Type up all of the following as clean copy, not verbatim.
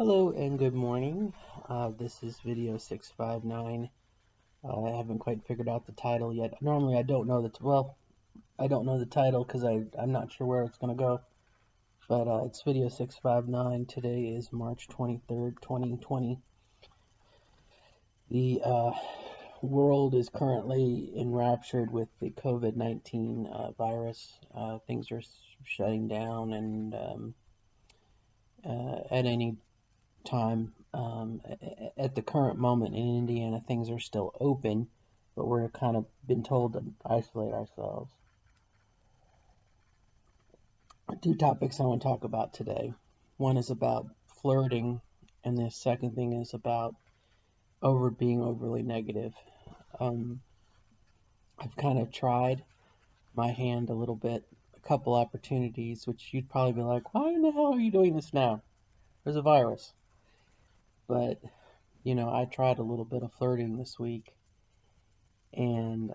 Hello and good morning. This is video 659. I haven't quite figured out the title yet. Normally I don't know I don't know the title because I'm not sure where it's going to go. But it's video 659. Today is March 23rd, 2020. The world is currently enraptured with the COVID-19 virus. Things are shutting down, and at any time. At the current moment in Indiana, things are still open, but we're kind of been told to isolate ourselves. Two topics I want to talk about today. One is about flirting, and the second thing is about being overly negative. I've kind of tried my hand a little bit, a couple opportunities, which you'd probably be like, why in the hell are you doing this now? There's a virus. But I tried a little bit of flirting this week, and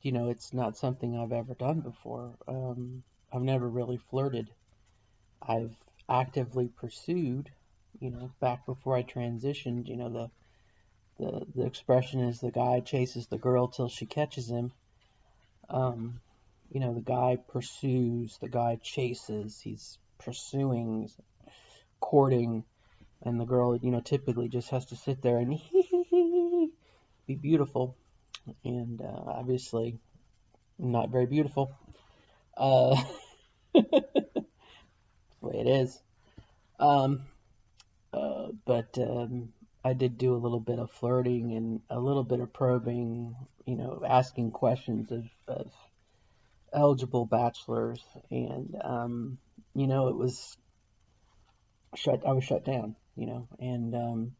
it's not something I've ever done before. I've never really flirted. I've actively pursued, back before I transitioned. The expression is the guy chases the girl till she catches him. The guy pursues, the guy chases, he's pursuing, he's courting, and the girl, typically just has to sit there and be beautiful, and obviously not very beautiful. The way it is. Um, but I did do a little bit of flirting and a little bit of probing, asking questions of eligible bachelors, and it was I was shut down, and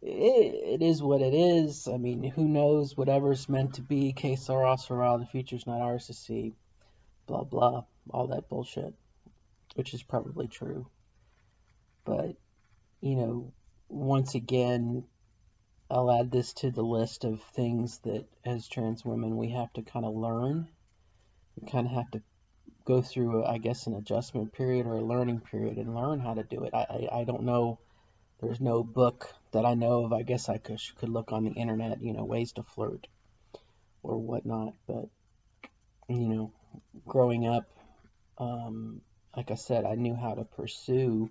it is what it is. I mean, who knows? Whatever's meant to be, que sera, sera. The future's not ours to see. Blah blah, all that bullshit, which is probably true. But once again, I'll add this to the list of things that as trans women we have to kind of learn. We kind of have to go through, I guess, an adjustment period or a learning period and learn how to do it. I don't know. There's no book that I know of. I guess I could look on the internet, ways to flirt or whatnot. But, growing up, like I said, I knew how to pursue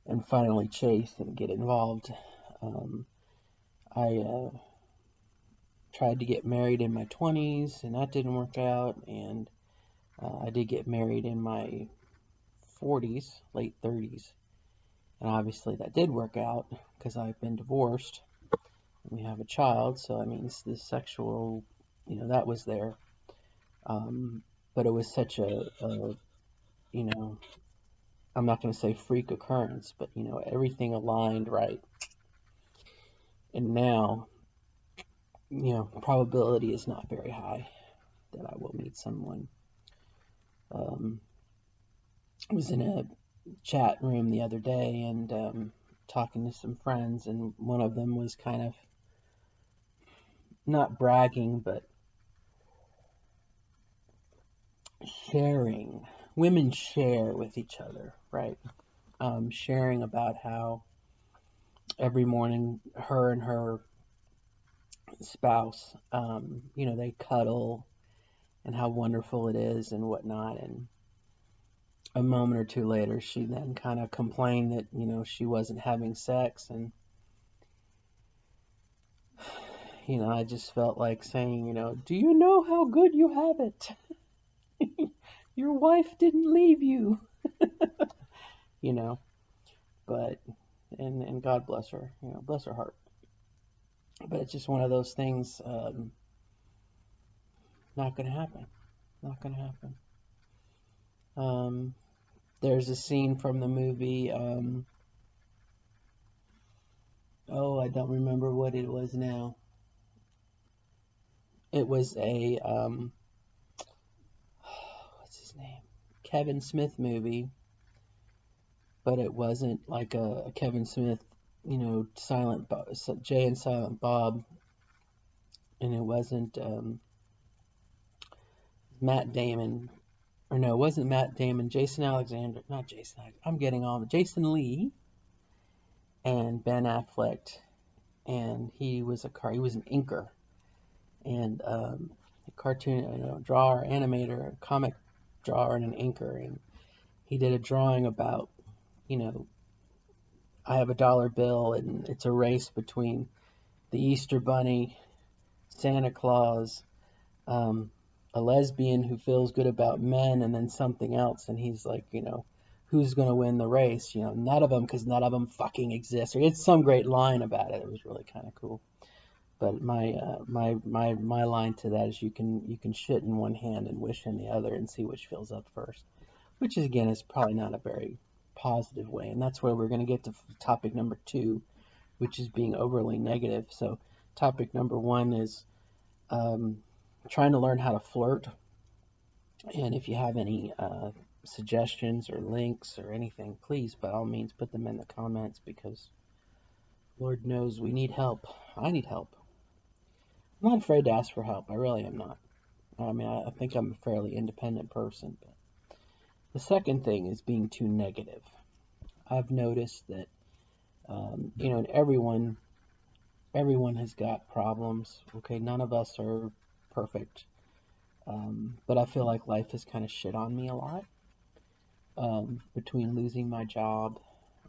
and finally chase and get involved. I tried to get married in my 20s, and that didn't work out. And I did get married in my 40s, late 30s. And obviously that did work out because I've been divorced and we have a child. So, I mean, the sexual, that was there. But it was such I'm not going to say freak occurrence, but, everything aligned right. And now, probability is not very high that I will meet someone. I was in a chat room the other day and talking to some friends, and one of them was kind of not bragging, but sharing. Women share with each other, right? Sharing about how every morning her and her spouse, they cuddle and how wonderful it is and whatnot. And a moment or two later, she then kind of complained that, she wasn't having sex. And, I just felt like saying, do you know how good you have it? Your wife didn't leave you, but, and God bless her, bless her heart. But it's just one of those things, not going to happen. Not going to happen. There's a scene from the movie, I don't remember what it was now. It was a, what's his name? Kevin Smith movie, but it wasn't like a Kevin Smith, Jay and Silent Bob, and it wasn't Matt Damon or no, it wasn't Matt Damon, Jason Alexander, not Jason, I'm getting all, Jason Lee and Ben Affleck, and he was an inker, and a cartoon, drawer, animator, a comic drawer, and an inker, and he did a drawing about, you know, I have a dollar bill, and it's a race between the Easter Bunny, Santa Claus, um, a lesbian who feels good about men, and then something else, and he's like, who's gonna win the race? None of them, because none of them fucking exist. Or it's some great line about it. It was really kind of cool. But my line to that is you can shit in one hand and wish in the other and see which fills up first, which is again is probably not a very positive way, and that's where we're going to get to topic number 2, which is being overly negative. So topic number 1 is trying to learn how to flirt, and if you have any suggestions or links or anything, please by all means put them in the comments, because Lord knows we need help. I need help. I'm not afraid to ask for help. I really am not. I mean, I think I'm a fairly independent person. But the second thing is being too negative. I've noticed that, and everyone has got problems. Okay, none of us are perfect. But I feel like life has kind of shit on me a lot. Between losing my job,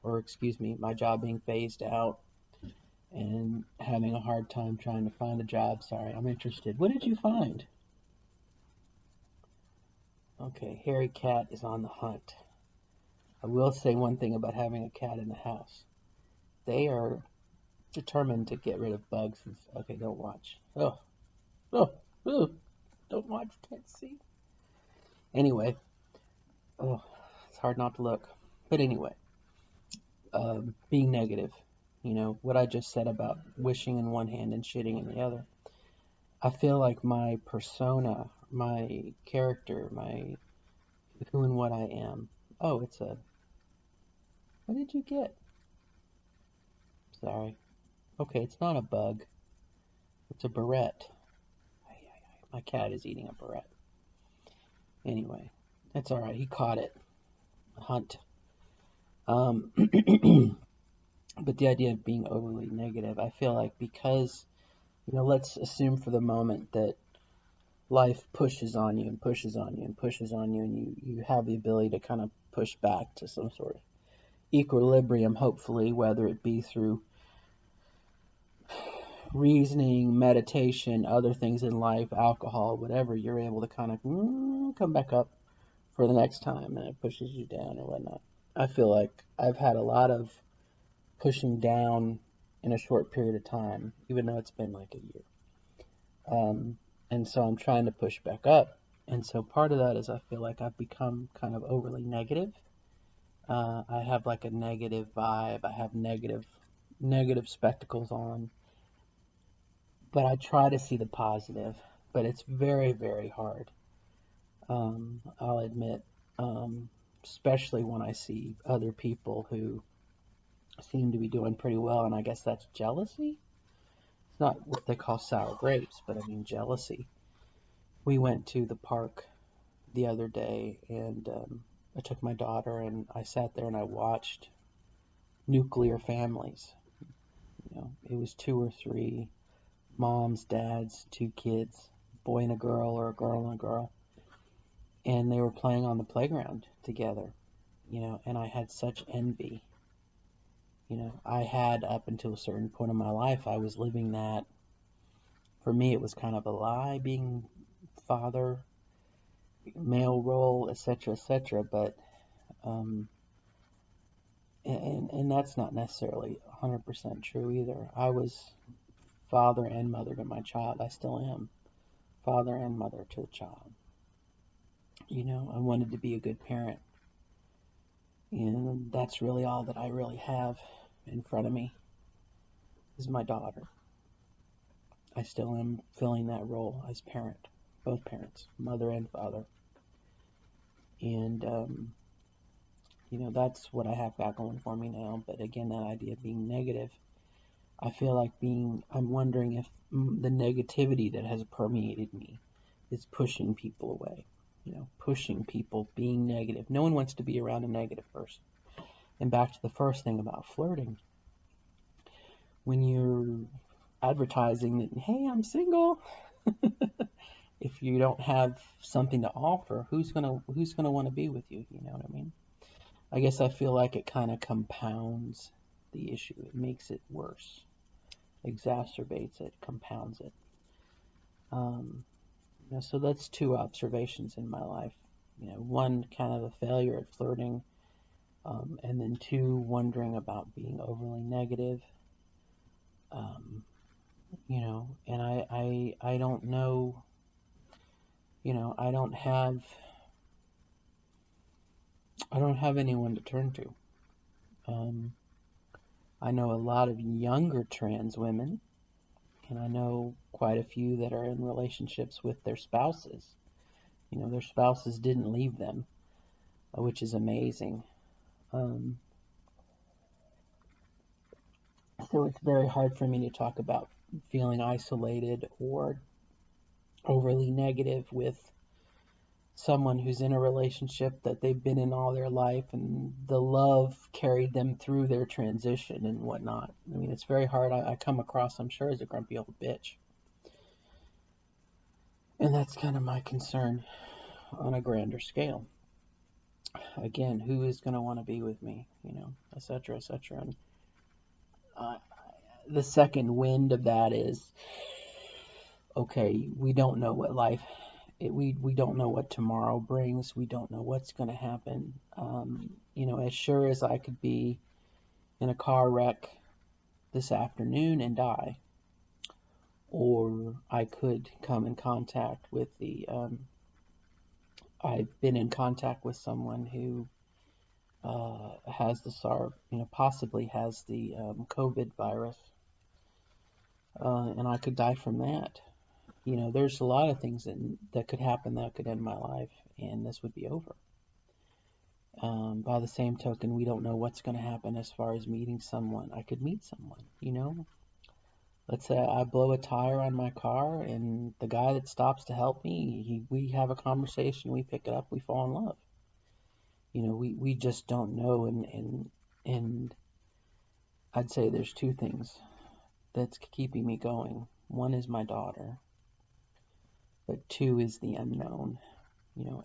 or excuse me, my job being phased out, and having a hard time trying to find a job. Sorry, I'm interested. What did you find? Okay, Hairy Cat is on the hunt. I will say one thing about having a cat in the house. They are determined to get rid of bugs. Okay, don't watch. Oh, oh, oh, don't watch, can't see. Anyway, oh, it's hard not to look. But anyway, being negative. What I just said about wishing in one hand and shitting in the other. I feel like my persona, my character, my who and what I am. Oh, what did you get? Sorry. Okay, it's not a bug. It's a barrette. My cat is eating a barrette. Anyway, that's alright. He caught it. Hunt. But the idea of being overly negative, I feel like because, let's assume for the moment that life pushes on you and pushes on you and pushes on you, and you have the ability to kind of push back to some sort of equilibrium, hopefully, whether it be through reasoning, meditation, other things in life, alcohol, whatever, you're able to kind of come back up for the next time, and it pushes you down or whatnot. I feel like I've had a lot of pushing down in a short period of time, even though it's been like a year. And so I'm trying to push back up. And so part of that is I feel like I've become kind of overly negative. I have like a negative vibe. I have negative spectacles on. But I try to see the positive. But it's very, very hard. I'll admit, especially when I see other people who seem to be doing pretty well, and I guess that's jealousy. It's not what they call sour grapes, but I mean jealousy. We went to the park the other day, and I took my daughter, and I sat there and I watched nuclear families. It was 2 or 3 moms, dads, 2 kids, boy and a girl, or a girl and a girl, and they were playing on the playground together. And I had such envy. I had, up until a certain point in my life, I was living that. For me, it was kind of a lie, being father, male role, etc., but and that's not necessarily 100% true either. I was father and mother to my child. I still am father and mother to the child. I wanted to be a good parent, and that's really all that I really have in front of me is my daughter. I still am filling that role as parent, both parents, mother and father. And, that's what I have got going for me now. But again, that idea of being negative, I feel like I'm wondering if the negativity that has permeated me is pushing people away. pushing people, being negative. No one wants to be around a negative person. And back to the first thing about flirting, when you're advertising that, hey, I'm single, if you don't have something to offer, who's gonna want to be with you? You know what I mean? I guess I feel like it kind of compounds the issue. It makes it worse, exacerbates it, compounds it. Um, so that's two observations in my life. One, kind of a failure at flirting, and then two, wondering about being overly negative. Um, and I don't know. I don't have anyone to turn to. Um, I know a lot of younger trans women, and I know quite a few that are in relationships with their spouses. Their spouses didn't leave them, which is amazing. Um, so it's very hard for me to talk about feeling isolated or overly negative with someone who's in a relationship that they've been in all their life and the love carried them through their transition and whatnot. I mean, it's very hard. I come across, I'm sure, as a grumpy old bitch. And that's kind of my concern on a grander scale. Again, who is going to want to be with me, et cetera, et cetera. And uh, the second wind of that is, okay, we don't know what we don't know what tomorrow brings. We don't know what's going to happen. As sure as I could be in a car wreck this afternoon and die, or I could come in contact with I've been in contact with someone who has the possibly has the COVID virus, and I could die from that. There's a lot of things that could happen that could end my life, and this would be over. By the same token, we don't know what's going to happen as far as meeting someone. I could meet someone. Let's say I blow a tire on my car, and the guy that stops to help me, we have a conversation, we pick it up, we fall in love. We just don't know, and I'd say there's two things that's keeping me going. One is my daughter, but two is the unknown.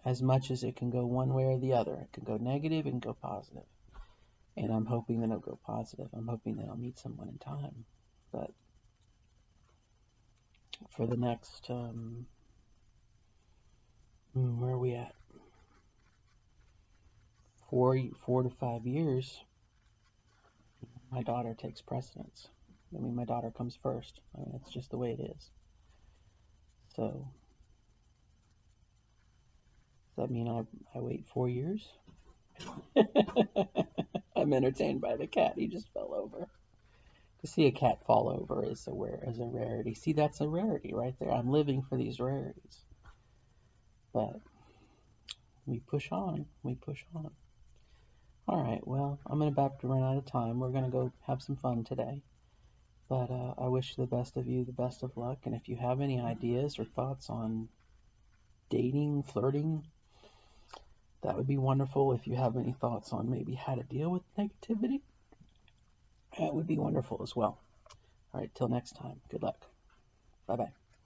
As much as it can go one way or the other, it can go negative and go positive. And I'm hoping that it'll go positive. I'm hoping that I'll meet someone in time. But for the next, where are we at? 4 to 5 years, my daughter takes precedence. I mean, my daughter comes first. I mean, that's just the way it is. So, does that mean I wait 4 years? I'm entertained by the cat. He just fell over. To see a cat fall over is a rarity. See, that's a rarity right there. I'm living for these rarities. But we push on. We push on. All right, well, I'm about to run out of time. We're going to go have some fun today. But I wish the best of you the best of luck. And if you have any ideas or thoughts on dating, flirting, that would be wonderful. If you have any thoughts on maybe how to deal with negativity, that would be wonderful as well. All right, till next time. Good luck. Bye-bye.